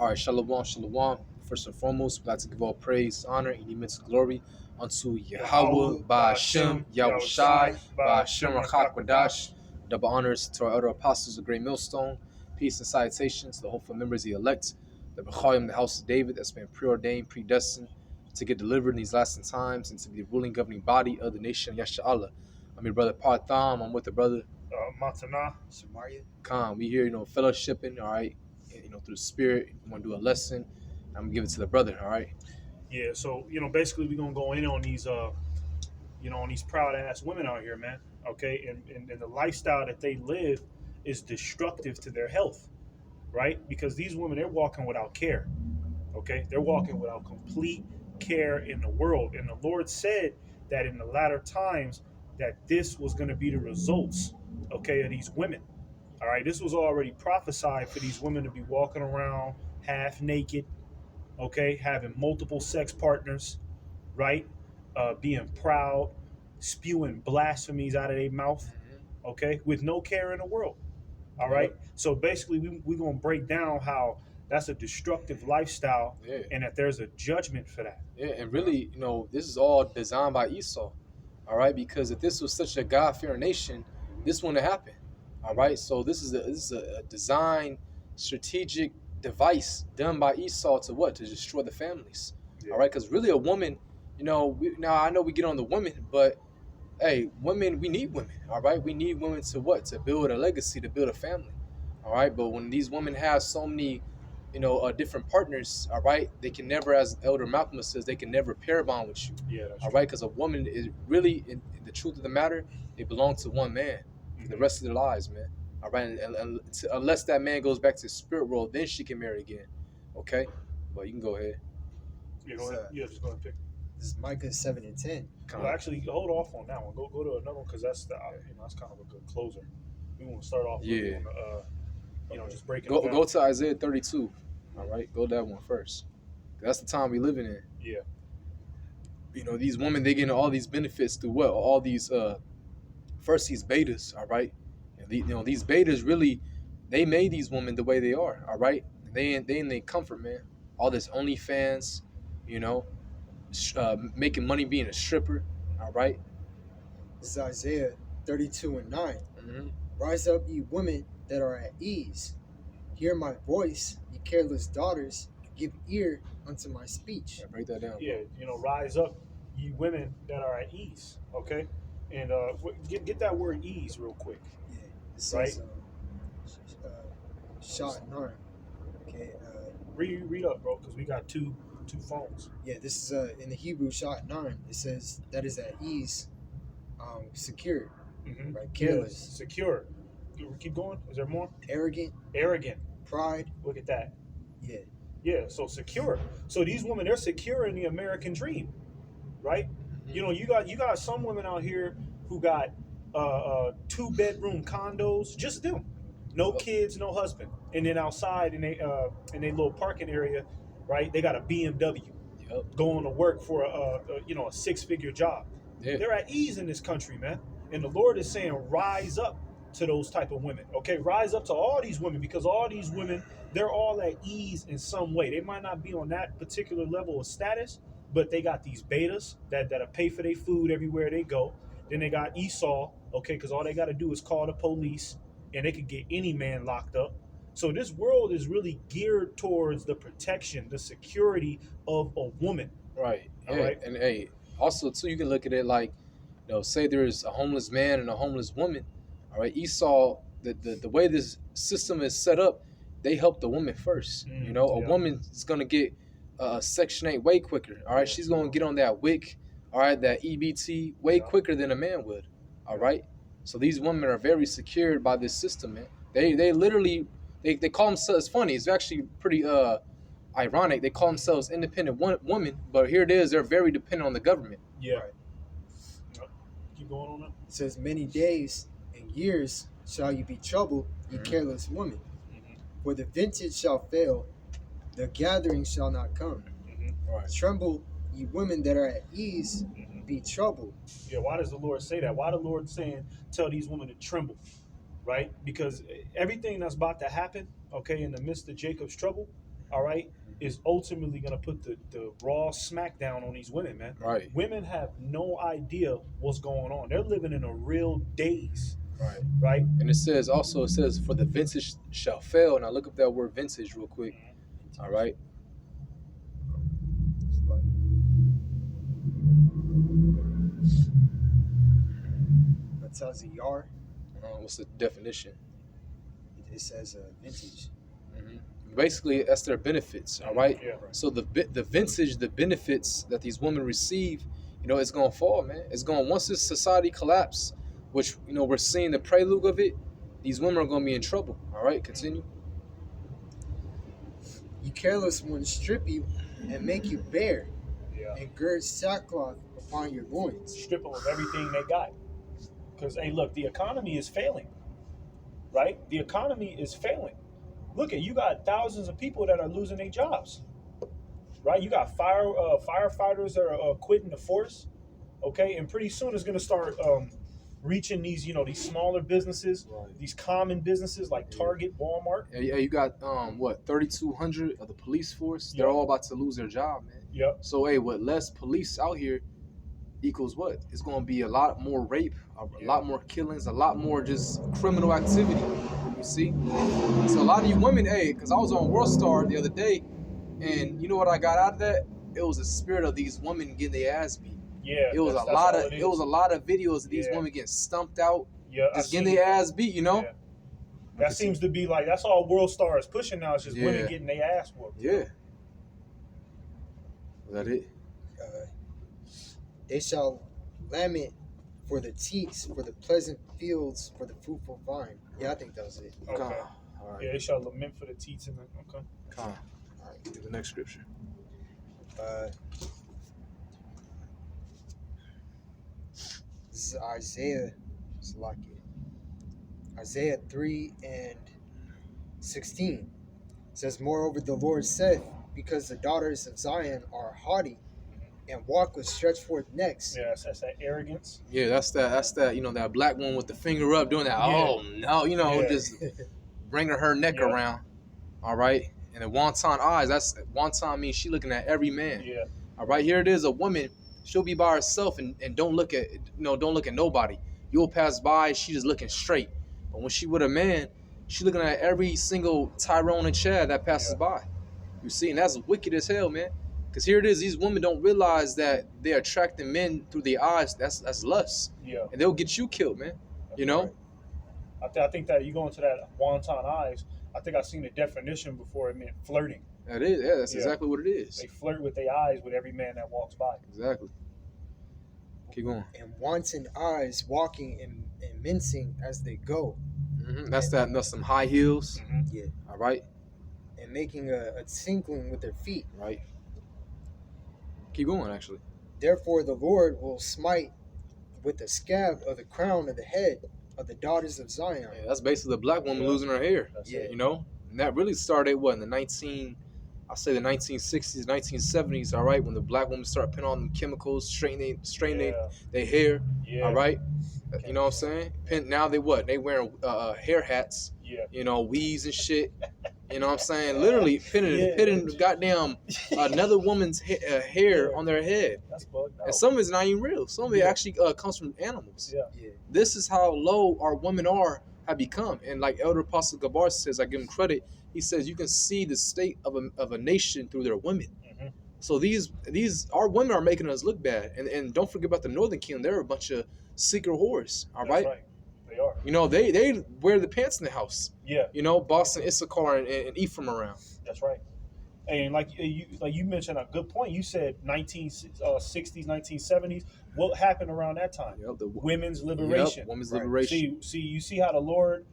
All right, shalom, shalom. First and foremost, we'd like to give all praise, honor, and immense glory unto Yahweh, Yahweh, Ba'ashem, Ba'ashem, Yahushai, Yahushai, Ba'ashem, Ba'ashem, Rachak, Rakakwadash. double honors to our other apostles, the great millstone. Peace and salutations to the hopeful members, the elect, the B'chayim, the house of David, that's been preordained, predestined to get delivered in these last times and to be the ruling governing body of the nation, Yasha'Allah. I'm your brother Partham. I'm with the brother Matana. Samaria. Khan. We here, fellowshipping, all right, through the spirit. We want to do a lesson. I'm gonna give it to the brother, all right? Yeah, so basically we're gonna go in on these on these proud ass women out here, man. Okay, and the lifestyle that they live is destructive to their health, right? Because these women, they're walking without care. Okay, they're walking without complete care in the world, and the Lord said that in the latter times that this was going to be the results, okay, of these women. All right, this was already prophesied for these women to be walking around half naked, okay, having multiple sex partners, right? Being proud, spewing blasphemies out of their mouth, okay, with no care in the world. All right. So basically, we're going to break down how that's a destructive lifestyle, Yeah. and that there's a judgment for that. Yeah, and really, this is all designed by Esau, all right? Because if this was such a God-fearing nation, this wouldn't happen, all right? So this is a design, strategic device done by Esau to what? To destroy the families, all right? Because really, a woman, now I know we get on the women, but hey, women, we need women, all right? We need women to what? To build a legacy, to build a family, all right? But when these women have so many, different partners, all right, they can never, as Elder Malcolm says, they can never pair bond with you, Yeah, that's all true. right? Because a woman is really, in the truth of the matter, they belong to one man for the rest of their lives, man, all right? And unless that man goes back to the spirit world, then she can marry again, okay? But you can go ahead. Yeah, go ahead. Yeah, just go ahead and pick. This is Micah 7:10. Well, actually, hold off on that one. Go to another one because that's that's kind of a good closer. We want to start off with just breaking it down. Go to Isaiah 32, all right? Go that one first. That's the time we living in. Yeah. These women, they getting all these benefits through what? All these first these betas, all right? And these betas really, they made these women the way they are, all right? They in their comfort, man. All this OnlyFans, making money being a stripper, all right? This is Isaiah 32:9. Mm-hmm. Rise up, ye women that are at ease. Hear my voice, ye careless daughters. Give ear unto my speech. Yeah, break that down. Yeah, rise up, ye women that are at ease. Okay, and get that word ease real quick. Yeah, it says shot 9. Okay. Read up, bro, because we got two phones. Yeah, this is in the Hebrew shot 9. It says that is at ease, secure, right? Careless, yes, secure. Keep going. Is there more? arrogant, pride. Look at that. Yeah. Yeah, so secure. So these women, they're secure in the American dream, right? You got some women out here who got 2-bedroom condos, just them, no kids, no husband, and then outside in they little parking area, right? They got a BMW, going to work for a 6-figure job. Yeah. They're at ease in this country, man, and the Lord is saying, rise up to those type of women. Okay, rise up to all these women, because all these women, they're all at ease in some way. They might not be on that particular level of status, but they got these betas that'll pay for their food everywhere they go. Then they got Esau, okay, because all they got to do is call the police and they could get any man locked up. So this world is really geared towards the protection, the security of a woman. Right. All yeah. right. And hey, also too, you can look at it like, say there's a homeless man and a homeless woman. All right, Esau, the way this system is set up, they help the woman first. A woman is gonna get Section 8 way quicker. All right, she's gonna get on that WIC, all right, that EBT way quicker than a man would. All right, so these women are very secured by this system, man. They literally they call themselves, funny. It's actually pretty ironic. They call themselves independent women, but here it is. They're very dependent on the government. Yeah. Right. Keep going on that. It says many days and years shall you be troubled, ye careless woman. For the vintage shall fail, the gathering shall not come. Right. Tremble, ye women that are at ease, be troubled. Yeah, why does the Lord say that? Why the Lord saying, tell these women to tremble, right? Because everything that's about to happen, okay, in the midst of Jacob's trouble, all right, is ultimately going to put the raw smackdown on these women, man. Right. Women have no idea what's going on. They're living in a real daze, Right. right? And it says for the vintage shall fail. Now look up that word vintage real quick. All right. That tells a yar. What's the definition? It says vintage. Basically, that's their benefits. All right. Yeah. So the vintage, the benefits that these women receive, it's gonna fall, man. It's going once this society collapse, which we're seeing the prelude of it. These women are gonna be in trouble. All right. Continue. You careless ones strip you and make you bare, Yeah. and gird sackcloth upon your loins. Strip them of everything they got. Because, hey, look, the economy is failing, right? The economy is failing. Look you got thousands of people that are losing their jobs, right? You got firefighters that are quitting the force, okay? And pretty soon it's going to start reaching these, these smaller businesses, these common businesses like Target, Walmart. Yeah, you got 3,200 of the police force. They're all about to lose their job, man. Yep. So hey, with less police out here equals what? It's going to be a lot more rape, a lot more killings, a lot more just criminal activity. You see? So a lot of you women, hey, because I was on World Star the other day, and you know what I got out of that? It was the spirit of these women getting their ass beat. Yeah. It was a lot of videos of these women getting stumped out, just getting their ass beat. Yeah. That seems to be that's all World Star is pushing now. It's just women getting their ass whooped. Yeah. Is that it? They shall lament for the teats, for the pleasant fields, for the fruitful vine. Yeah, I think that was it. Okay. All right. Yeah, they shall lament for the teats and okay. All right. Give the next scripture. This is Isaiah. Isaiah 3:16 it says, "Moreover, the Lord saith, because the daughters of Zion are haughty, and walk with stretched forth necks." Yeah, that's that arrogance. Yeah, that's that. That black one with the finger up doing that. Yeah. Oh no, just bringing her neck around. All right, and the wonton eyes. That's wonton means she looking at every man. Yeah. All right, here it is. A woman, she'll be by herself and don't look at don't look at nobody. You'll pass by, she just looking straight. But when she with a man, she looking at every single Tyrone and Chad that passes by. You see, and that's wicked as hell, man. Because here it is, these women don't realize that they're attracting men through their eyes. That's lust. Yeah. And they'll get you killed, man. That's right. I think that you go into that wonton eyes. I think I've seen the definition before. It meant flirting. That is, that's exactly what it is. They flirt with their eyes with every man that walks by. Exactly. Keep going. And wanton eyes walking and mincing as they go. That's some high heels. Yeah. All right. And making a tinkling with their feet. Right. Keep going, actually. Therefore the Lord will smite with the scab of the crown of the head of the daughters of Zion. Yeah, that's basically the black woman losing her hair. That's it. And that really started in the 1960s, 1970s. All right, when the black women started putting on them chemicals, straightening their hair. Yeah. All right, you know what I'm saying? Now they wearing hair hats. Yeah. Weaves and shit. You know what I'm saying? Literally pitting goddamn another woman's hair on their head. That's bugged out. And some of it's not even real. Some of it actually comes from animals. Yeah. This is how low our women have become. And like Elder Apostle Gabar says, I give him credit. He says you can see the state of a nation through their women. Mm-hmm. So our women are making us look bad. And don't forget about the Northern Kingdom. They're a bunch of secret whores. All right. That's right. They are. They wear the pants in the house. Yeah. Boston, Issachar, and Ephraim around. That's right. And like you mentioned a good point. You said 1960s, 1970s. What happened around that time? Yep, women's liberation. Yep, women's liberation. You see how the Lord,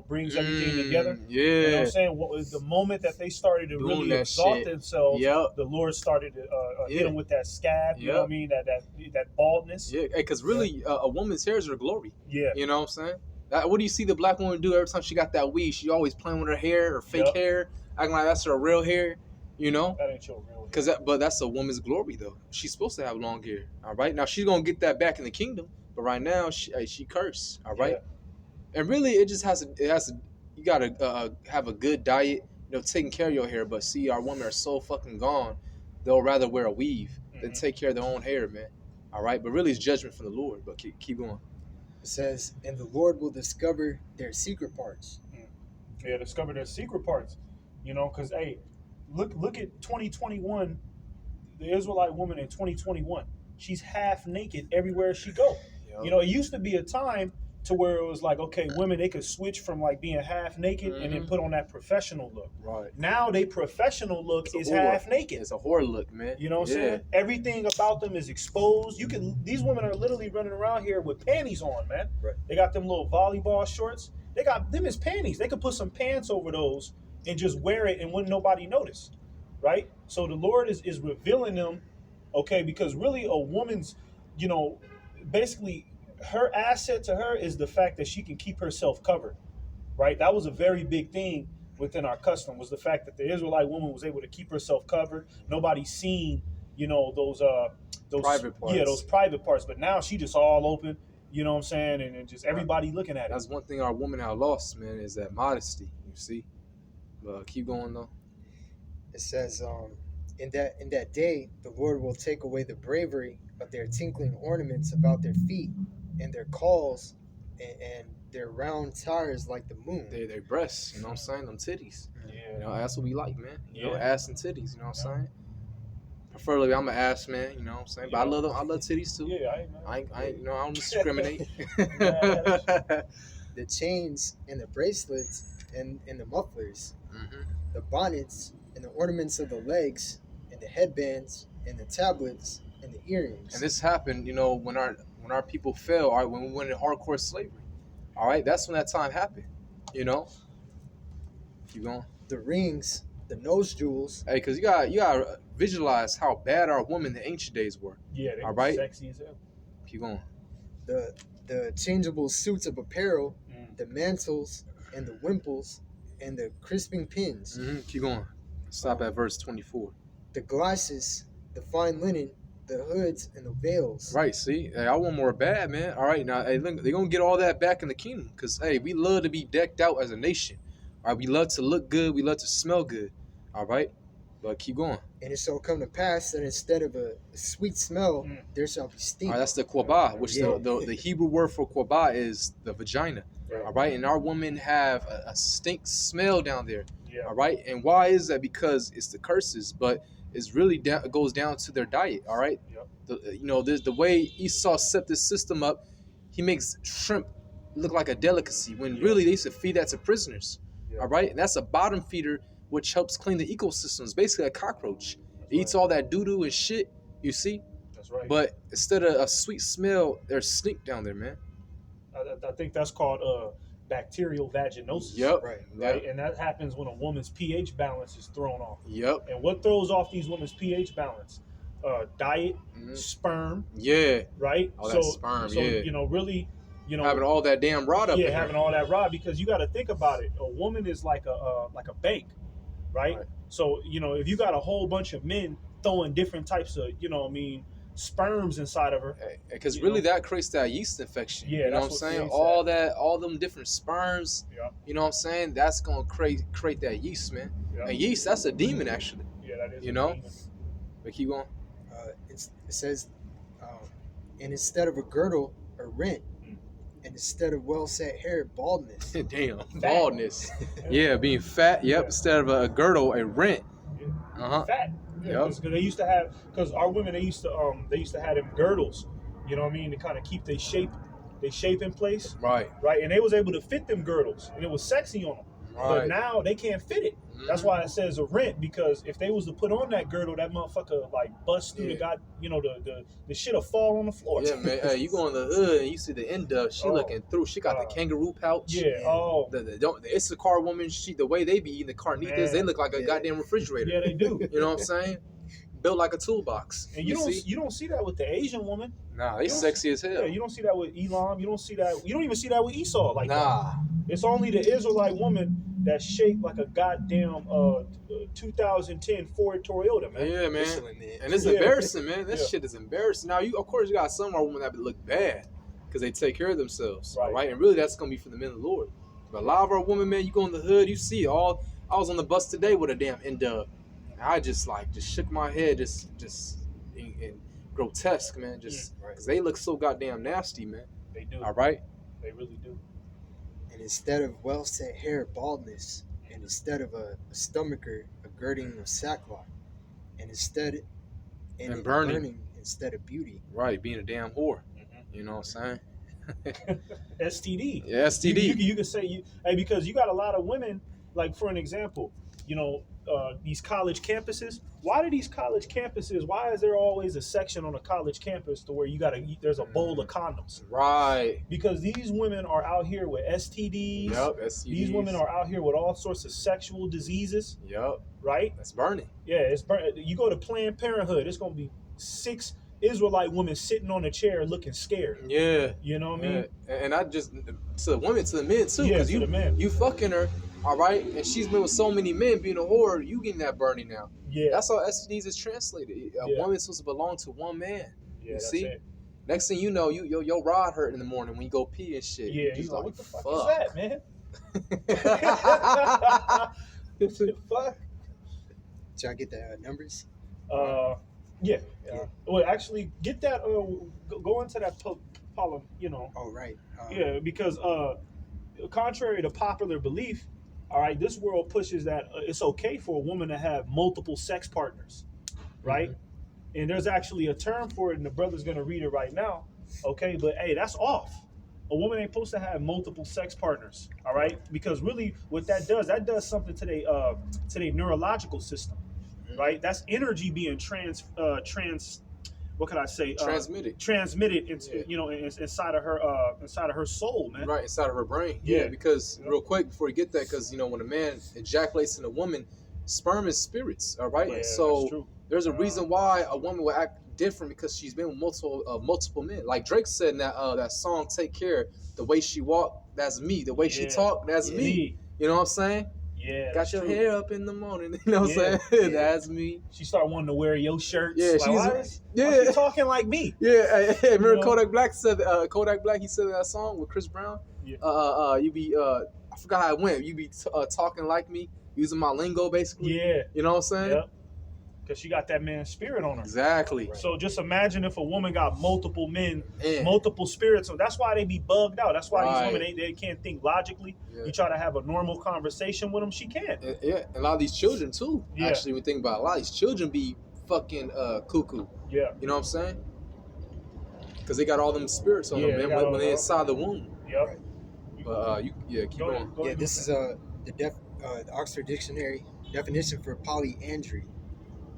brings everything together. Yeah. You know what I'm saying? What was the moment that they started to Doing really exalt themselves? Yep. The Lord started to hit them with that scab. You know what I mean? That baldness. Yeah, because really, a woman's hair is her glory. Yeah. You know what I'm saying? What do you see the black woman do every time she got that weave? She always playing with her hair, her fake hair, acting like that's her real hair. That ain't your real hair. But that's a woman's glory, though. She's supposed to have long hair. All right. Now she's gonna get that back in the kingdom, but right now she cursed. All right. Yeah. And really, it has to. You gotta have a good diet. taking care of your hair. But see, our women are so fucking gone, they'll rather wear a weave than take care of their own hair, man. All right, but really it's judgment from the Lord. But keep going. It says, and the Lord will discover their secret parts. Yeah, discover their secret parts. You know, because hey, look at 2021, the Israelite woman in 2021. She's half naked everywhere she go. Yep. You know, it used to be a time to where it was like, okay, women, they could switch from like being half naked and then put on that professional look. Right. Now they professional look It's a is whore. half naked. It's a whore look, man. You know what I'm saying? Everything about them is exposed. These women are literally running around here with panties on, man. Right. They got them little volleyball shorts. They got them as panties. They could put some pants over those and just wear it and wouldn't nobody notice. Right? So the Lord is revealing them, okay, because really a woman's, you know, basically her asset to her is the fact that she can keep herself covered. Right? That was a very big thing within our custom, was the fact that the Israelite woman was able to keep herself covered. Nobody seen, you know, those private parts. Yeah, those private parts. But now she just all open, you know what I'm saying? And just everybody looking at it. That's one thing our women have lost, man, is that modesty. You see? But keep going though. It says, in that day, the Lord will take away the bravery of their tinkling ornaments about their feet, and their calls, and their round tires like the moon. Their breasts, you know what I'm saying? Them titties. Yeah. You know, that's what we like, man. You know, Yeah. ass and titties, you know what I'm saying? Preferably, I'm an ass man, you know what I'm saying? But I love them. I love titties too. Yeah, I ain't, you know, I don't discriminate. The chains and the bracelets and the mufflers, Mm-hmm. the bonnets and the ornaments of the legs, and the headbands and the tablets and the earrings. And this happened, you know, when our people fell, all right, when we went into hardcore slavery. All right, that's when that time happened, you know? Keep going. The rings, the nose jewels. Hey, because you got visualize how bad our women in the ancient days were. Yeah, they All were right. sexy as hell. Keep going. The changeable suits of apparel, the mantles and the wimples and the crisping pins, Mm-hmm. Keep going. Stop at verse 24. the glasses, the fine linen, the hoods and the veils. Right, see? Hey, I want more bad, man. All right, now, hey, look, they're going to get all that back in the kingdom because, hey, we love to be decked out as a nation. All right, we love to look good. We love to smell good. All right? But keep going. And it shall come to pass that instead of a sweet smell, there shall be All stink. right, that's the quabah, which Yeah. the Hebrew word for quabah is the vagina. Right. All right, and our women have a stink smell down there. Yeah. All right, and why is that? Because it's the curses, but it's really it goes down to their diet. All right, Yep. The way Esau set this system up, he makes shrimp look like a delicacy when really they used to feed that to prisoners. Yeah. All right, and that's a bottom feeder, which helps clean the ecosystems. Basically, a cockroach. It eats all that doo doo and shit. You see, That's right. but instead of a sweet smell, there's stink down there, man. I think that's called bacterial vaginosis. Yep. Right. Right, and that happens when a woman's pH balance is thrown off. Yep. And what throws off these women's pH balance? Diet, Mhm. sperm, Yeah. right? All that sperm, so yeah. you know, really, you know, Having all that damn rod up in there. having all that rod, because you got to think about it. A woman is like a bank, right? Right. So you know, if you got a whole bunch of men throwing different types of, sperms inside of her. Because You really know? that creates that yeast infection. Yeah, you know what I'm that's saying? what creates All them different sperms, Yeah. you know what I'm saying? That's gonna create that yeast, man. Yeah. And yeast, that's a demon actually. Yeah, that is. You a know? demon. But keep going. It says, and instead of a girdle, a rent, and instead of well set hair, baldness. Damn. Baldness. Yeah, being fat, yep. Yeah. Instead of a girdle, a rent. Yeah. Uh-huh. Fat. Yeah, Yep. because they used to have, because our women they used to have them girdles, you know what I mean, to kind of keep their shape in place, Right. right? And they was able to fit them girdles, and it was sexy on them. But Right. now they can't fit it. That's Mhm. why it says a rent, because if they was to put on that girdle, that motherfucker like bust through Yeah. the shit'll fall on the floor. Yeah, man. Hey, you go in the hood and you see the end of she Oh. looking through. She got the kangaroo pouch. Yeah. Oh. The Issachar woman, the way they be eating the carnitas, Man. they look like a Yeah. goddamn refrigerator. Yeah, they do. You know what I'm saying? Built like a toolbox. And you don't see? you don't see that with the Asian woman. Nah, they you don't- sexy as hell. Yeah, you don't see that with Elam. You don't see that. You don't even see that with Esau. Like that. Nah. It's only the Israelite woman that's shaped like a goddamn 2010 Ford Toyota, man. Yeah, man. Michelin Man. And it's Yeah. embarrassing, man. This Yeah. shit is embarrassing. Now, of course, you got some of our women that look bad because they take care of themselves, Right. right? And really, that's gonna be for the men of the Lord. But a lot of our women, man, you go in the hood, you see all I was on the bus today with a damn N-Dub. I just shook my head, just in grotesque, man. Just because they look so goddamn nasty, man. They do. All right. They really do. And instead of well set hair, baldness, and instead of a stomacher, a girding of sackcloth, and instead And burning. instead of beauty. Right, being a damn whore. You know what I'm saying? STD. Yeah, STD. You can say because you got a lot of women. Like for an example, these college campuses. Why do these college campuses? Why is there always a section on a college campus to where there's a bowl of condoms? Right. Because these women are out here with STDs. Yep, STDs. These women are out here with all sorts of sexual diseases. Yep. Right. That's burning. Yeah, it's burning. You go to Planned Parenthood, it's gonna be 6 Israelite women sitting on a chair looking scared. Yeah. You know what I mean? And I just to the women, to the men too, Yeah, because to the men. you fucking her, all right, and she's been with so many men being a whore, you getting that burning now. Yeah. That's how STDs is translated. A woman's supposed to belong to one man. Yeah, you that's see? it. Next thing you know, your rod hurt in the morning when you go pee and shit. Yeah, You're he's just like, what the fuck is that, man? What the fuck? Should I get the numbers? Yeah. Yeah. Well, actually, get that. Go into that column. Oh, right. Yeah, because contrary to popular belief, all right, this world pushes that it's okay for a woman to have multiple sex partners, right? And there's actually a term for it, and the brother's gonna read it right now. Okay, but hey, that's off. A woman ain't supposed to have multiple sex partners, all right? Because really, what that does something to their neurological system, right? That's energy being what can I say? Transmitted into inside of her soul, man. Right, inside of her brain. Yeah. Because real quick before you get that, because when a man ejaculates in a woman, sperm is spirits. All right, Yeah, so that's true. there's a reason why a woman will act different because she's been with multiple men. Like Drake said in that song, "Take Care." The way she walk, that's me. The way she talk, that's me. You know what I'm saying? Yeah. Got your hair up in the morning. You know what I'm saying? That's me. She start wanting to wear your shirts. Yeah, why she talking like me? Yeah, hey, remember Kodak Black said he said that song with Chris Brown. Yeah. You be I forgot how it went. You be talking like me, using my lingo basically. Yeah. You know what I'm saying? Yep. Because she got that man's spirit on her. Exactly. Right. So just imagine if a woman got multiple men, Yeah. multiple spirits. So that's why they be bugged out. That's why Right. these women they can't think logically. Yeah. You try to have a normal conversation with them, she can't. Yeah, and a lot of these children too. Yeah. Actually, when you think about it, a lot of these children be fucking cuckoo. Yeah. You know what I'm saying? Because they got all them spirits on Yeah, them, they man, got all when they're that. inside the womb. Yep. Right. But keep Go going. ahead, go Yeah, ahead. this is the Oxford Dictionary definition for polyandry.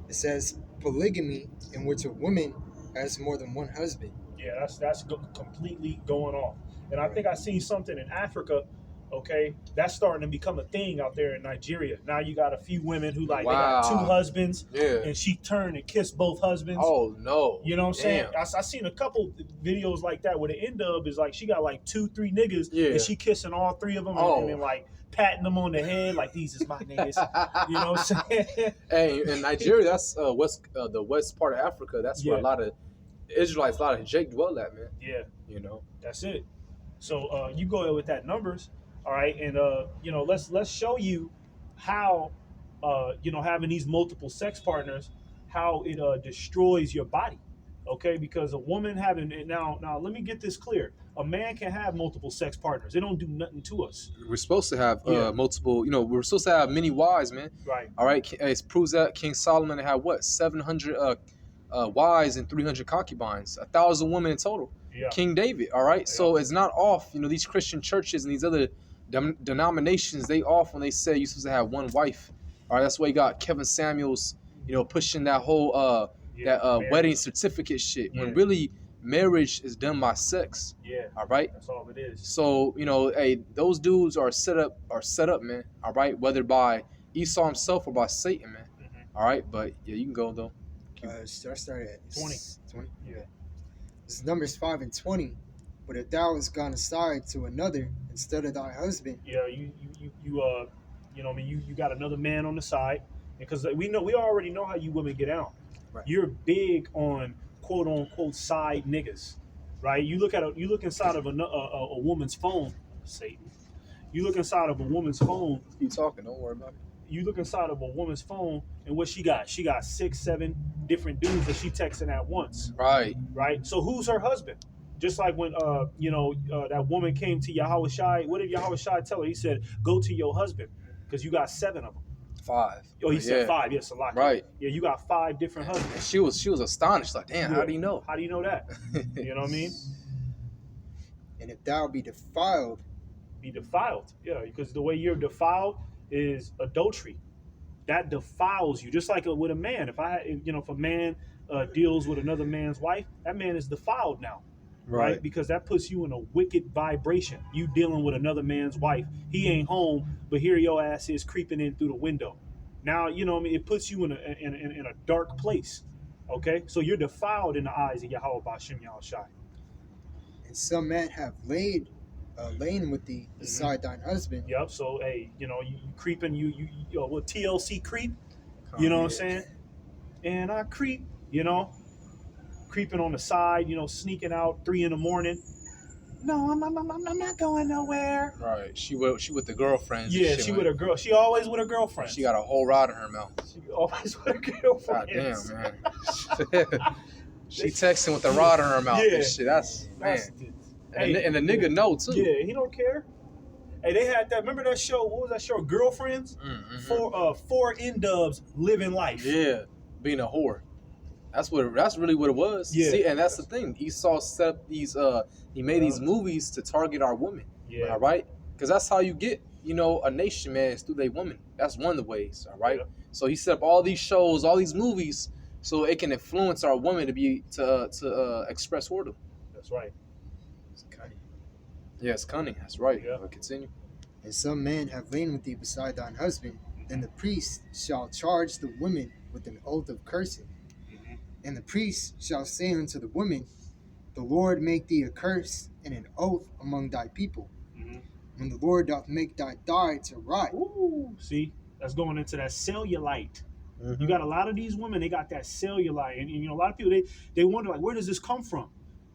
It says polygamy in which a woman has more than one husband. Yeah, that's completely going off. And I think I seen something in Africa. Okay, that's starting to become a thing out there in Nigeria. Now you got a few women who they got two husbands, Yeah. and she turned and kissed both husbands. Oh no. You know what I'm saying? Damn. I seen a couple videos like that where the end of is like she got like 2-3 niggas, Yeah. and she kissing all 3 of them, and then like patting them on the head like these is my niggas. You know what I'm saying? Hey, in Nigeria, that's the west part of Africa. That's where Yeah. a lot of Israelites, a lot of Jake dwell at, man. Yeah, You know. that's it. So you go ahead with that numbers, all right, and let's show you how having these multiple sex partners, how it destroys your body. Okay, because a woman having now let me get this clear. A man can have multiple sex partners. They don't do nothing to us. We're supposed to have Yeah. multiple. We're supposed to have many wives, man. Right. All right. It proves that King Solomon had what 700 wives and 300 concubines, 1,000 women in total. Yeah. King David. All right. So it's not off. These Christian churches and these other denominations, they off when they say you're supposed to have one wife. All right. That's why you got Kevin Samuels, pushing that whole marriage. wedding certificate shit. Yeah. When really marriage is done by sex. Yeah. All right. That's all it is. So hey, those dudes are set up, man. All right. Whether by Esau himself or by Satan, man. Mhm. All right. But yeah, you can go though. Should I start at 20? 20? Yeah. This is Numbers 5 and 20. But if thou hast gone aside to another instead of thy husband, Yeah. You got another man on the side, because we already know how you women get out. Right. You're big on quote unquote side niggas, right? You look inside of a woman's phone, Satan. You look inside of a woman's phone. Keep talking. Don't worry about it. you look inside of a woman's phone, and what she got? She got 6, 7 different dudes that she texting at once, Right. right? So who's her husband? Just like when that woman came to Yahweh Shai, what did Yahweh Shai tell her? He said, "Go to your husband, because you got 7 of them." 5. Oh, he said Yeah. 5. Yes, a lot. Right. Yeah, you got 5 different And husbands. she was astonished, like, damn, how do you know? How do you know that? You know what I mean? And if thou be defiled, Be defiled. Yeah, because the way you're defiled is adultery. That defiles you, just like with a man. If a man deals with another man's wife, that man is defiled now, right? Because that puts you in a wicked vibration. You dealing with another man's wife. He ain't home, but here your ass is creeping in through the window. Now, you know what I mean? It puts you in a dark place. Okay, so you're defiled in the eyes of Yahweh Ba'Shem Yahushai. and some men have lain with thee beside thine husband. Yep. So hey, you creeping, what TLC creep? You know what I'm saying? And I creep, creeping on the side, sneaking out 3 a.m. No, I'm not going nowhere. Right. She with the girlfriends. Yeah, she with her girl. She always with her girlfriend. She got a whole rod in her mouth. She always with her girlfriend. God damn, man. She texting with the rod in her mouth and shit. That's man. And the nigga know too. Yeah, he don't care. Hey, they had that. Remember that show? What was that show? Girlfriends. Mm-hmm. Four N-dubs living life. Yeah, being a whore. That's really what it was. Yeah. See, and that's the thing. Esau set up these. He made these movies to target our women. Yeah. All right. Because that's how you get, a nation, man, is through their women. That's one of the ways. All right. Yeah. So he set up all these shows, all these movies, so it can influence our women to express whoredom. That's right. It's cunning. Yeah, it's cunning. That's right. Yeah. Continue. And some men have lain with thee beside thine husband, then the priest shall charge the woman with an oath of cursing. Mhm. And the priest shall say unto the woman, the Lord make thee a curse and an oath among thy people. Mhm. When the Lord doth make thy thigh to rot. Ooh, see, that's going into that cellulite. Mm-hmm. You got a lot of these women, they got that cellulite, and a lot of people they wonder, like, where does this come from,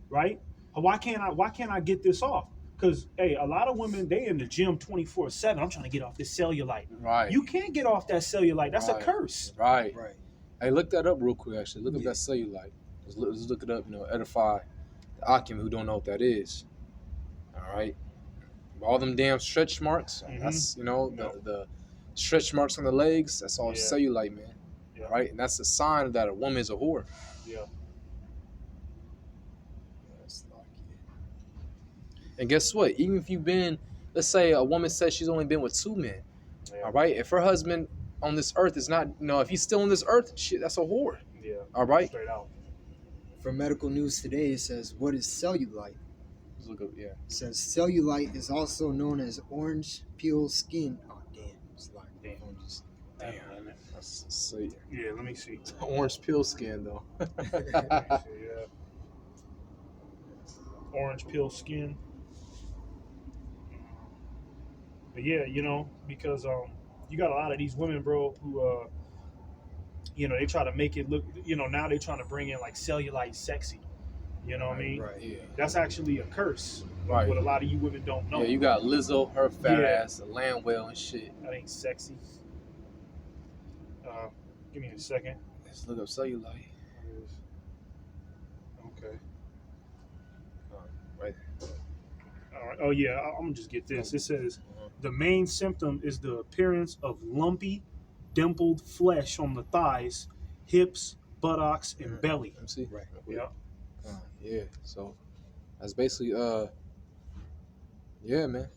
right? Why can't I get this off? Because hey, a lot of women, they in the gym 24/7. I'm trying to get off this cellulite. Right. You can't get off that cellulite. That's Right. a curse. Right. Right. Hey, look that up real quick. Actually, look up Yeah. that cellulite. Let's look it up. Edify the Akim who don't know what that is. All right. All them damn stretch marks. Mhm. That's the stretch marks on the legs. That's all Yeah. cellulite, man. Yeah. Right, and that's a sign that a woman is a whore. Yeah. And guess what? Even if you've been, let's say a woman says she's only been with 2 men. Yeah. All right. If her husband on this earth is not, if he's still on this earth, shit, that's a whore. Yeah. All right. Straight out. From Medical News Today, it says, what is cellulite? Let's look up. Yeah. It says cellulite is also known as orange peel skin. Oh, damn. It's like, Damn. Damn. Let's see. Yeah, let me see. Orange peel skin though. Yeah. Orange peel skin. But yeah, because you got a lot of these women, bro, who they try to make it look, now they're trying to bring in like cellulite sexy. You know what I mean? Right. Yeah. That's actually a curse. Right. What a lot of you women don't know. Yeah, you got Lizzo, her fat Yeah. ass, the land whale and shit. That ain't sexy. Give me a second. Let's look up cellulite. Okay. Right. All right. Oh yeah, I'm gonna just get this. It says the main symptom is the appearance of lumpy, dimpled flesh on the thighs, hips, buttocks, and belly. Let me see. Right. Yeah. Yeah. So that's basically yeah, man.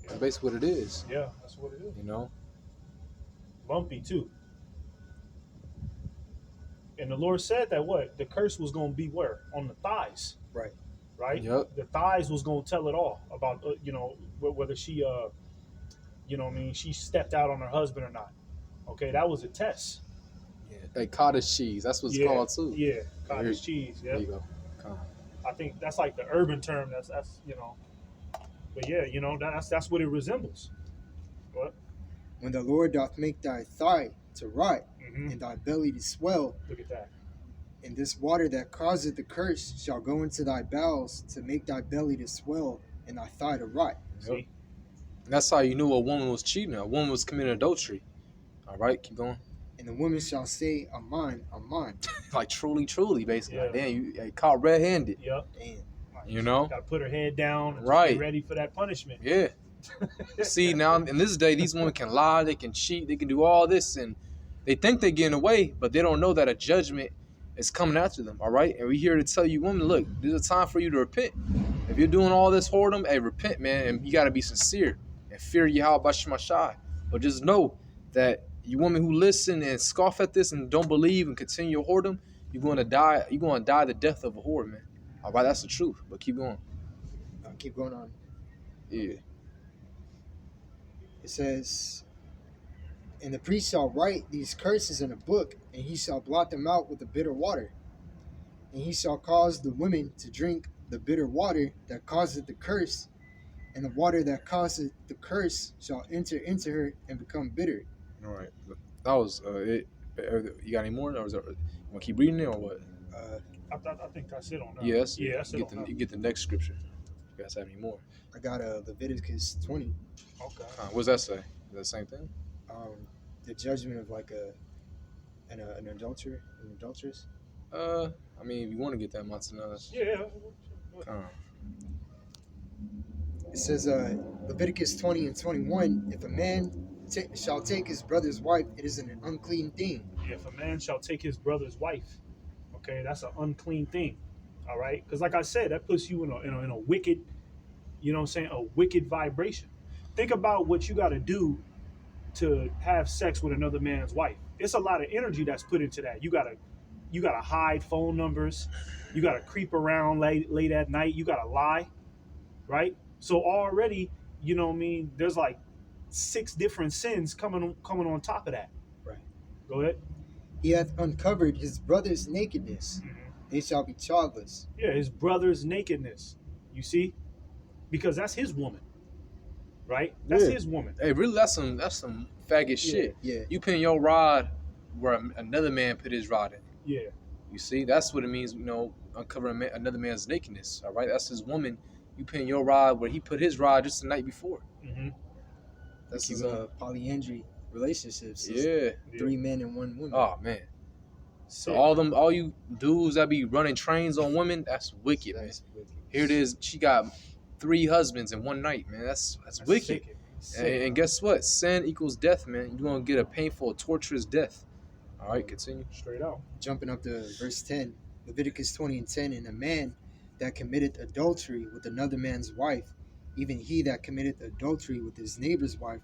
That's basically what it is. Yeah, that's what it is. Lumpy too. And the Lord said that what? The curse was going to be where? On the thighs. Right. Right? Yep. The thighs was going to tell it all about, whether she, she stepped out on her husband or not. Okay, that was a test. Yeah. Hey, cottage cheese. That's what it's Yeah, called too. Yeah, cottage cheese. Yeah. There you go. I think that's like the urban term. That's But yeah, that's what it resembles. What? When the Lord doth make thy thigh to rot Mm-hmm. and thy belly to swell, Look at that. and this water that causeth the curse shall go into thy bowels to make thy belly to swell and thy thigh to rot. See? And that's how you knew a woman was cheating. A woman was committing adultery. All right, keep going. And the woman shall say, Aman, Aman. Like truly, basically. Like, Yeah. damn, you caught red-handed. Yep. Damn. You know? Got to put her head down and Right. just get ready for that punishment. Yeah. See, now in this day, these women can lie, they can cheat, they can do all this, and they think they're getting away, but they don't know that a judgment is coming after them. All right, and we're here to tell you, women, look, there's a time for you to repent. If you're doing all this whoredom, hey, repent, man, and you got to be sincere and fear Yahweh Bashim Ashai. But just know that you women who listen and scoff at this and don't believe and continue your whoredom, you're going to die. You're going to die the death of a whore, man. All right, that's the truth. But keep going. Keep going on. Yeah. It says, and the priest shall write these curses in a book, and he shall blot them out with the bitter water. And he shall cause the women to drink the bitter water that causeth the curse, and the water that causeth the curse shall enter into her and become bitter. All right. That was it. You got any more? Or is that, you want to keep reading it or what? I think that's it on that. Yes. Yeah, that's it on that. You get the next scripture. You guys have any more? I got Leviticus 20. Okay. What does that say? Is that the same thing? The judgment of like an adulterer, an adulteress. I mean, if you want to get that Montanaz. Yeah. It says Leviticus 20 and 21, if a man shall take his brother's wife, it is an unclean thing. If a man shall take his brother's wife, okay, that's an unclean thing. All right, because like I said, that puts you in a wicked, you know what I'm saying, a wicked vibration. Think about what you got to do to have sex with another man's wife. It's a lot of energy that's put into that. You gotta hide phone numbers. You gotta creep around late at night. You gotta lie, right? So already, you know what I mean, there's like 6 different sins coming on top of that. Right. Go ahead. He hath uncovered his brother's nakedness. Mm-hmm. They shall be childless. Yeah, his brother's nakedness. You see? Because that's his woman. Right? That's his woman. Hey, really, that's some faggot shit. Yeah. You pin your rod where another man put his rod in. Yeah. You see, that's what it means, you know, uncovering another man's nakedness. All right, that's his woman. You pin your rod where he put his rod just the night before. Mm-hmm. This is polyandry relationships. Yeah. 3 men and 1 woman. Oh man. So all you dudes that be running trains on women, that's wicked, man. That's wicked. Here it is. She got 3 husbands in one night, man. That's wicked. And guess what? Sin equals death, man. You're gonna get a painful, torturous death. All right, continue. Straight out. Jumping up to verse 10, Leviticus 20 and 10, and a man that committeth adultery with another man's wife, even he that committeth adultery with his neighbor's wife,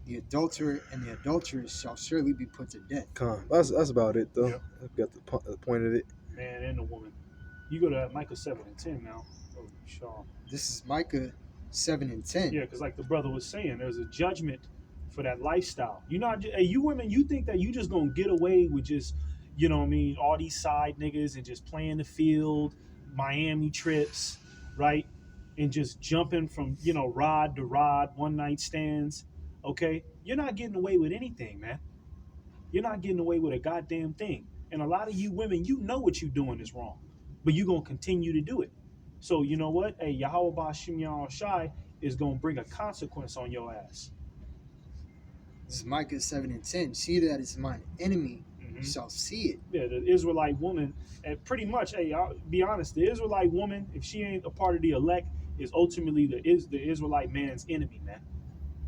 the adulterer and the adulteress shall surely be put to death. That's about it, though. Yep. I've got the point of it. Man and the woman. You go to Micah 7 and 10 now. Oh, Sean. This is Micah 7 and 10. Yeah, because like the brother was saying, there's a judgment for that lifestyle. You're not, hey, you women, you think that you just gonna get away with just, you know what I mean, all these side niggas and just playing the field, Miami trips, right? And just jumping from, you know, rod to rod, one night stands, okay? You're not getting away with anything, man. You're not getting away with a goddamn thing. And a lot of you women, you know what you're doing is wrong, but you're gonna continue to do it. So you know what? Hey, Yahweh Bashim Shai is gonna bring a consequence on your ass. This is Micah 7 and 10. She that is mine enemy shall see it. Yeah, the Israelite woman, and pretty much, hey, I'll be honest, the Israelite woman, if she ain't a part of the elect, is ultimately the Israelite man's enemy, man.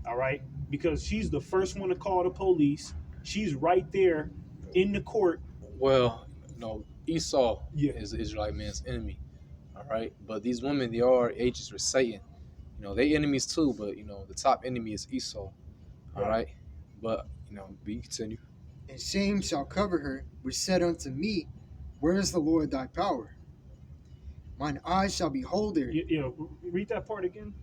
All right? Because she's the first one to call the police. She's right there in the court. Well, no, Esau Yeah. is the Israelite man's enemy. All right? But these women, they are agents for Satan. You know, they enemies too, but, you know, the top enemy is Esau. All right? But, you know, we continue. And shame shall cover her, which said unto me, where is the Lord thy power? Mine eyes shall behold her. Yeah, read that part again.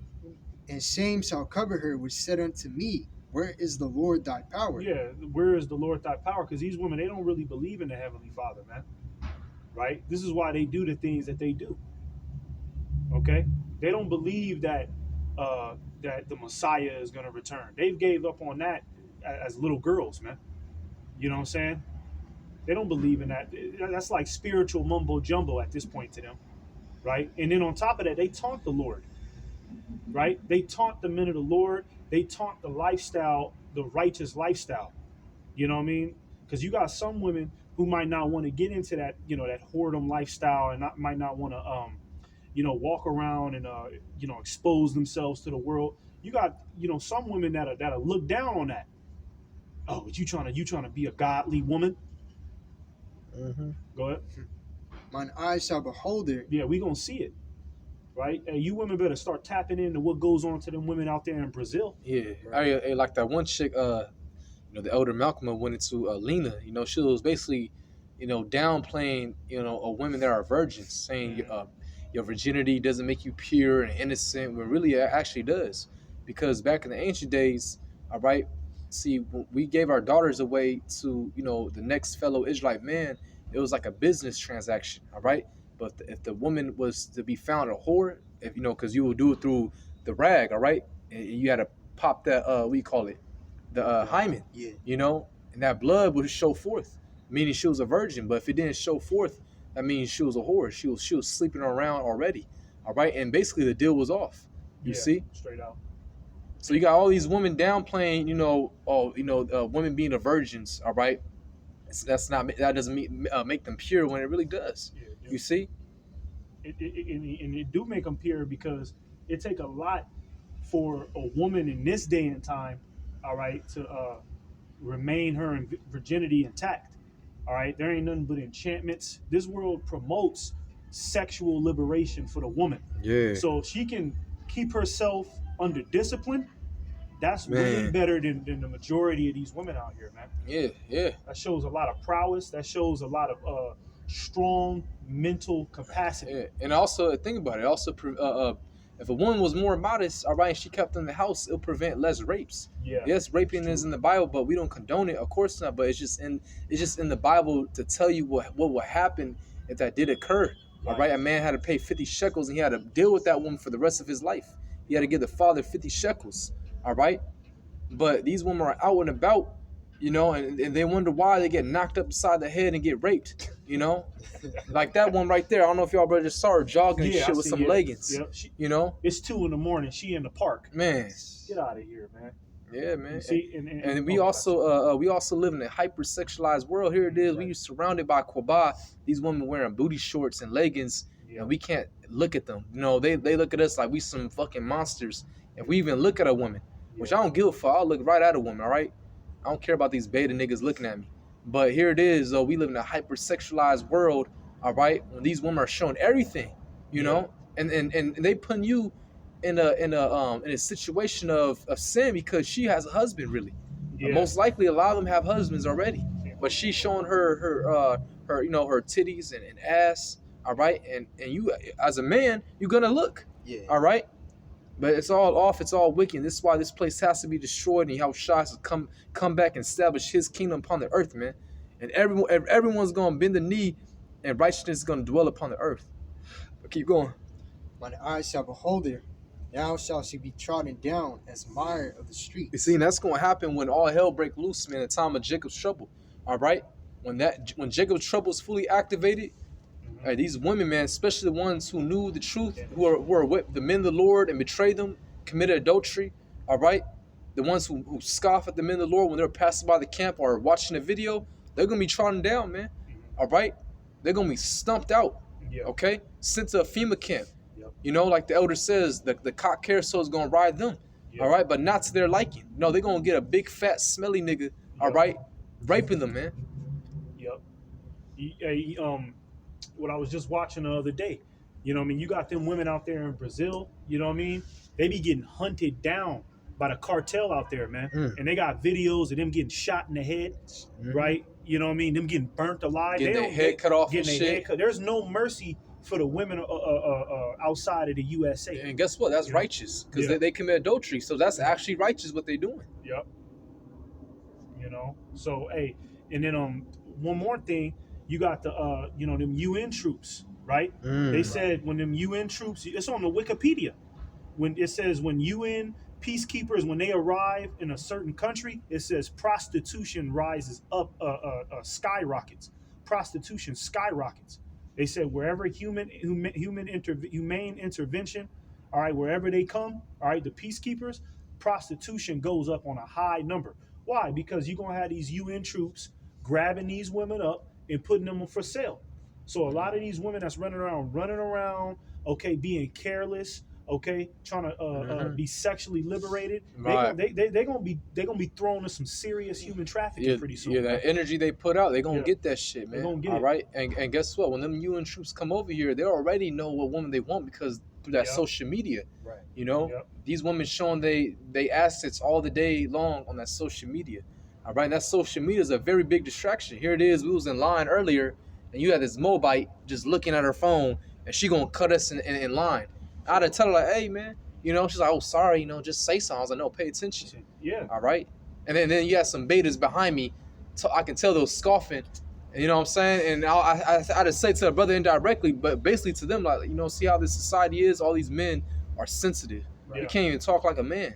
And shame shall cover her, which said unto me, where is the Lord thy power? Yeah, where is the Lord thy power? Because these women, they don't really believe in the Heavenly Father, man. Right? This is why they do the things that they do. Okay? They don't believe that that the Messiah is going to return. They've gave up on that as little girls, man. You know what I'm saying? They don't believe in that. That's like spiritual mumbo jumbo at this point to them, right? And then on top of that, they taunt the Lord, right? They taunt the men of the Lord. They taunt the lifestyle, the righteous lifestyle. You know what I mean? Because you got some women who might not want to get into that, that whoredom lifestyle, and might not want to, walk around and, expose themselves to the world. You got, some women that'll look down on that. Oh, but you trying to be a godly woman? Mm-hmm. Go ahead. Mine eyes shall behold her. Yeah, we gonna see it, right? And you women better start tapping into what goes on to them women out there in Brazil. Yeah, Right. like that one chick. The elder Malcolm went into Lena. She was basically, downplaying, women that are virgins, saying your virginity doesn't make you pure and innocent, when really it actually does, because back in the ancient days, all right, see, when we gave our daughters away to, the next fellow Israelite man, it was like a business transaction, all right. But if the woman was to be found a whore, if because you will do it through the rag, all right, and you had to pop that what do you call it, the hymen, Yeah. and that blood would show forth, meaning she was a virgin. But if it didn't show forth, that means she was a whore. She was sleeping around already, all right. And basically the deal was off. You Yeah, see, straight out. so you got all these women downplaying, women being the virgins, all right. That doesn't make them pure when it really does. Yeah, yeah. You see, And it do make them pure, because it take a lot for a woman in this day and time, all right, to remain her virginity intact. All right, there ain't nothing but enchantments. This world promotes sexual liberation for the woman. yeah, So if she can keep herself under discipline, that's way man, better than the majority of these women out here, man. yeah. That shows a lot of prowess. That shows a lot of strong mental capacity. Yeah, and also think about it. Also, if a woman was more modest, all right, and she kept in the house, it'll prevent less rapes. Yeah. Yes, raping True. is in the Bible, but we don't condone it, of course not. But it's just in the Bible to tell you what will happen if that did occur. All right, a man had to pay 50 shekels, and he had to deal with that woman for the rest of his life. He had to give the father 50 shekels. All right, but these women are out and about, and they wonder why they get knocked upside the head and get raped. Like that one right there. I don't know if y'all brothers saw her jogging and Yeah, I shit with see, some yeah. leggings. Yeah, it's 2 a.m. She in the park. Man. Get out of here, man. Yeah, man. You see, And we also live in a hyper-sexualized world. Here it is. Right. We surrounded by Quaba. These women wearing booty shorts and leggings, Yeah. and we can't look at them. They look at us like we some fucking monsters. If we even look at a woman, which I don't give a fuck. I'll look right at a woman, all right? I don't care about these beta niggas looking at me. But here it is, though. We live in a hyper-sexualized world, all right? When these women are showing everything, and they putting you in a situation of sin because she has a husband, really. Yeah. Most likely, a lot of them have husbands already. Yeah. But she's showing her titties and ass, all right? And you, as a man, you're gonna look, Yeah. all right? But it's all off. It's all wicked. This is why this place has to be destroyed, and how Shah has to come back and establish his kingdom upon the earth, man. And everyone's gonna bend the knee, and righteousness is gonna dwell upon the earth. But keep going. Mine eyes shall behold her. Now shall she be trodden down as mire of the streets. You see, and that's gonna happen when all hell break loose, man. The time of Jacob's trouble. All right, when Jacob's trouble is fully activated. These women, man, especially the ones who knew the truth, who are with the men of the Lord and betrayed them, committed adultery, all right? The ones who scoff at the men of the Lord when they're passing by the camp or watching a video, they're going to be trodden down, man, all right? They're going to be stumped out, okay? Sent to a FEMA camp. Yep. Like the elder says, the cock carousel is going to ride them, all right? But not to their liking. No, they're going to get a big, fat, smelly nigga, all right, raping them, man. Yep. What I was just watching the other day, you got them women out there in Brazil, they be getting hunted down by the cartel out there, man. And they got videos of them getting shot in the head, right? Them getting burnt alive. Getting their head cut off and getting their shit. head cut. There's no mercy for the women outside of the USA. And guess what? That's righteous, because they commit adultery. So that's actually righteous what they're doing. Yep. So, hey, and then one more thing, you got the them UN troops, right? They said when them UN troops, it's on the Wikipedia. When it says when UN peacekeepers, when they arrive in a certain country, it says prostitution rises up, skyrockets. Prostitution skyrockets. They said wherever humane intervention, all right, wherever they come, all right, the peacekeepers, prostitution goes up on a high number. Why? Because you're gonna have these UN troops grabbing these women up and putting them for sale. So a lot of these women that's running around, okay, being careless, okay, trying to be sexually liberated, Right. they're gonna be thrown in some serious human trafficking Yeah, pretty soon. yeah, that energy they put out, they gonna Yeah. get that shit, They man. gonna get All it. right, and guess what? When them UN troops come over here, they already know what woman they want because through that Yeah. social media, Right. you know, Yep. these women showing they assets all the day long on that social media. All right, that social media is a very big distraction. Here it is, we was in line earlier, and you had this Mobite just looking at her phone, and she gonna cut us in line. I had to tell her like, hey man, you know, she's like, oh sorry, you know, just say something. I was like, no, pay attention. Yeah. All right. And then you had some betas behind me. I can tell they were scoffing. And you know what I'm saying? And I just say to the brother indirectly, but basically to them, like, you know, see how this society is? All these men are sensitive. Yeah. You can't even talk like a man.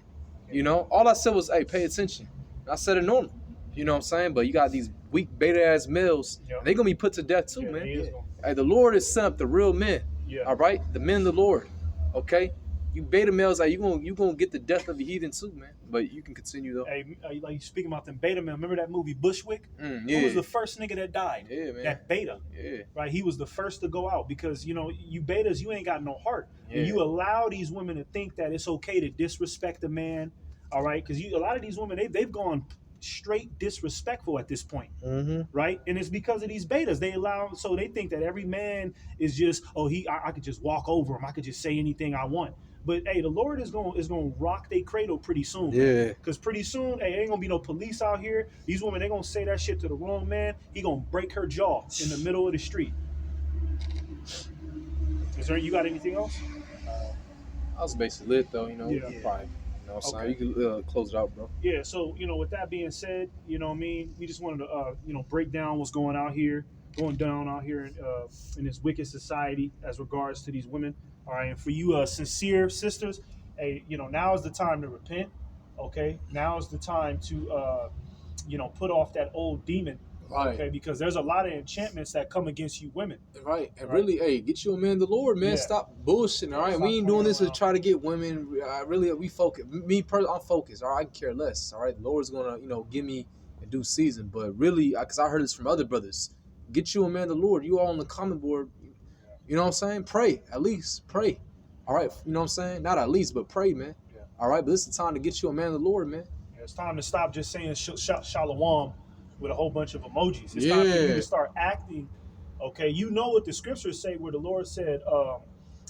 You know? All I said was, hey, pay attention. And I said it normal. You know what I'm saying? But you got these weak beta-ass males. Yeah. They going to be put to death too, Yeah, man. they is gonna- Hey, the Lord has sent up the real men. Yeah. All right? The men of the Lord. Okay? You beta males, like, you gonna get the death of a heathen too, man. But you can continue though. Hey, like speaking about them beta men, remember that movie Bushwick? Yeah. Who was the first nigga that died? Yeah, man. That beta, Yeah. right? He was the first to go out because, you know, you betas, you ain't got no heart. Yeah. And you allow these women to think that it's okay to disrespect a man, all right? Because a lot of these women, they've gone straight disrespectful at this point, Mm-hmm. right? And it's because of these betas. So they think that every man is just, I could just walk over him. I could just say anything I want. But hey, the Lord is gonna rock their cradle pretty soon. Yeah. Because pretty soon, hey, ain't gonna be no police out here. These women, they gonna say that shit to the wrong man. He gonna break her jaw in the middle of the street. You got anything else? I was basically lit though, you know. Yeah. Probably. You know what I'm saying? Okay. You can close it out, bro. Yeah, so, you know, with that being said, you know what I mean, we just wanted to, break down what's going down out here in this wicked society as regards to these women. All right, and for you sincere sisters, hey, you know, now is the time to repent, okay? Now is the time to, put off that old demon, Right. okay? Because there's a lot of enchantments that come against you women. Right. And Right. really, hey, get you a man of the Lord, man. Yeah. Stop bullshitting, all right? Stop We ain't doing this to playing try to get women. We focus. Me personally, I'm focused, all right? I can care less, all right? The Lord's going to, you know, give me a due season. But really, because I heard this from other brothers, get you a man of the Lord. You all on the comment board, you know what I'm saying? Pray, at least. Pray. All right? You know what I'm saying? Not at least, but pray, man. Yeah. All right? But this is the time to get you a man of the Lord, man. It's time to stop just saying shalom with a whole bunch of emojis. It's time for you to start acting. Okay, you know what the scriptures say, where the Lord said,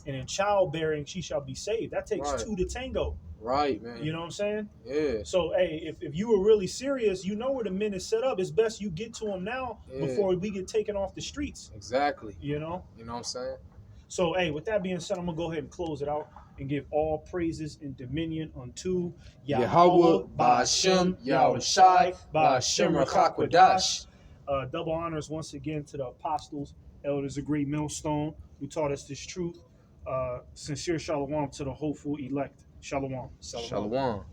"And in childbearing she shall be saved." That takes Right. two to tango. Right, man. You know what I'm saying? Yeah. So, hey, if you were really serious, you know where the men is set up. It's best you get to them now Yeah. before we get taken off the streets. Exactly. You know. You know what I'm saying? So, hey, with that being said, I'm gonna go ahead and close it out and give all praises and dominion unto Yahweh, Ba'ashem, Yahushai, Ba'ashem, Rachakwadash. Double honors once again to the apostles, elders of Great Millstone, who taught us this truth. Sincere shalom to the hopeful elect. Shalom. Shalom.